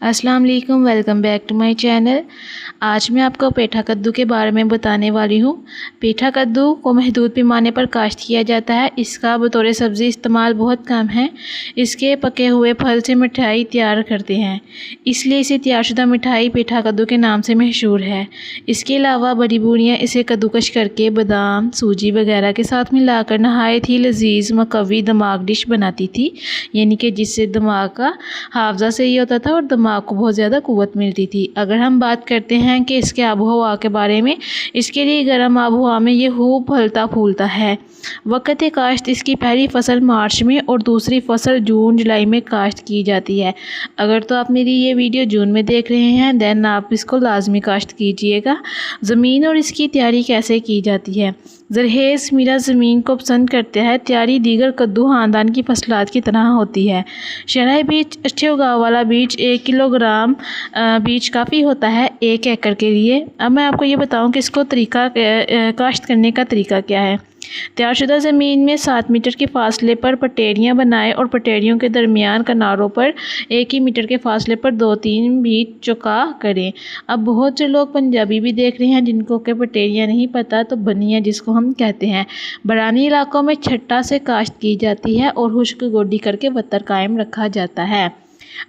अस्सलाम वालेकुम, welcome back to my channel. आज मैं आपको पेठा कद्दू के बारे में बताने वाली हूँ। पेठा कद्दू को महदूद पैमाने पर काश्त किया जाता है। इसका बतौर सब्ज़ी इस्तेमाल बहुत कम है। इसके पके हुए फल से मिठाई तैयार करते हैं, इसलिए इसे तैयारशुदा मिठाई पेठा कद्दू के नाम से मशहूर है। इसके अलावा बड़ी बूढ़ियाँ इसे कद्दूकश करके बादाम, सूजी वगैरह के साथ मिलाकर नहायत ही लजीज मकवी दमाग डिश बनाती थी, यानी कि जिससे दिमाग का हाफजा सही होता था और दिमाग को बहुत ज़्यादा क़ुव्वत मिलती थी। अगर हम बात करते हैं कि इसके आबो हवा के बारे में, इसके लिए गर्म आबो हवा में ये खूब फलता फूलता है। वक़्त काश्त इसकी पहली फसल मार्च में और दूसरी फसल जून जुलाई में काश्त की जाती है। अगर तो आप मेरी ये वीडियो जून में देख रहे हैं दैन आप इसको लाजमी काश्त कीजिएगा। ज़मीन और इसकी तैयारी कैसे की जाती है। ज़रहेज़ मीरा ज़मीन को पसंद करते हैं। तैयारी दीगर कद्दू ख़ानदान की फसलात की तरह होती है। शरह बीज अच्छे उगाव वाला बीज 1 किलोग्राम बीज काफ़ी होता है 1 एकड़ के लिए। अब मैं आपको ये बताऊं कि इसको काश्त करने का तरीका क्या है। तैयारशुदा ज़मीन में 7 मीटर के फासले पर पटेरियाँ बनाएं और पटेरियों के दरमियान किनारों पर 1 ही मीटर के फासले पर 2-3 बीज चुका करें। अब बहुत से लोग पंजाबी भी देख रहे हैं जिनको कि पटेरियाँ नहीं पता, तो बनिया जिसको हम कहते हैं। बरानी इलाकों में छट्टा से काश्त की जाती है और खुश्क गोडी करके वतर कायम रखा जाता है।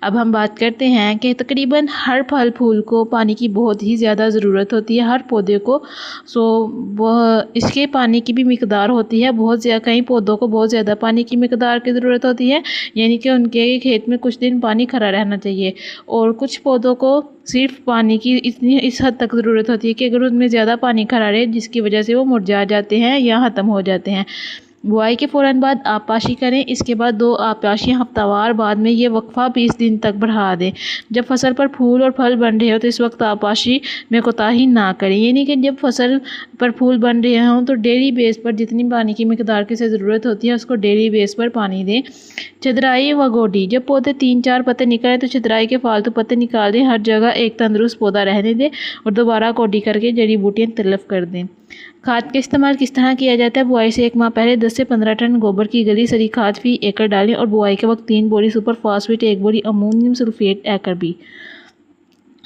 अब हम बात करते हैं कि तकरीबन हर फल फूल को पानी की बहुत ही ज़्यादा ज़रूरत होती है, हर पौधे को। वह इसके पानी की भी मिकदार होती है बहुत ज़्यादा। कई पौधों को बहुत ज़्यादा पानी की मिकदार की ज़रूरत होती है, यानी कि उनके खेत में कुछ दिन पानी खड़ा रहना चाहिए, और कुछ पौधों को सिर्फ पानी की इस हद तक ज़रूरत होती है कि अगर उनमें ज़्यादा पानी खड़ा रहे जिसकी वजह से वो मुरझा जाते हैं या ख़त्म हो जाते हैं। बुआई के फ़ौरन बाद आबपाशी करें। इसके बाद 2 आबपाशियाँ हफ्तावार बाद में ये वक्फा 20 दिन तक बढ़ा दें। जब फसल पर फूल और फल बन रहे हो तो इस वक्त आबपाशी में कोताही ना करें, यानी कि जब फसल पर फूल बन रहे हों तो डेली बेस पर जितनी पानी की मिकदार की से ज़रूरत होती है उसको डेली बेस पर पानी दें। छदराई व गोडी, जब पौधे 3-4 पत्ते निकले तो छदराई के फालतू पत्ते निकाल दें। हर जगह एक तंदुरुस्त पौधा रहने दें और दोबारा गोडी करके जड़ी बूटियाँ तलब कर दें। खाद का इस्तेमाल किस तरह किया जाता है। बुआई से 1 माह पहले 10 से 15 टन गोबर की गली सड़ी खाद फी एकड़ डालें और बुआई के वक्त 3 बोरी सुपर फास्फेट, 1 बोरी अमोनियम सल्फेट एकड़ भी।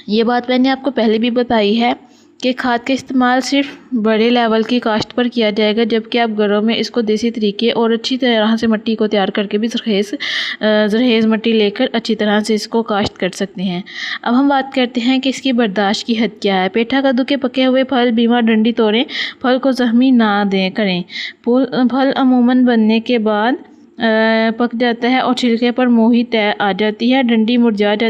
ये बात मैंने आपको पहले भी बताई है कि खाद का इस्तेमाल सिर्फ बड़े लेवल की काश्त पर किया जाएगा, जबकि आप घरों में इसको देसी तरीके और अच्छी तरह से मिट्टी को तैयार करके भी ज़रहेज़ मिट्टी लेकर अच्छी तरह से इसको काश्त कर सकते हैं। अब हम बात करते हैं कि इसकी बर्दाश्त की हद क्या है। पेठा कद्दू के पके हुए फल बीमा डंडी तोड़ें, फल को ज़ख्मी ना करें। फल अमूमन बनने के बाद पक जाता है और छिलके पर मोही तय आ जाती है, डंडी मुरझा जाती है।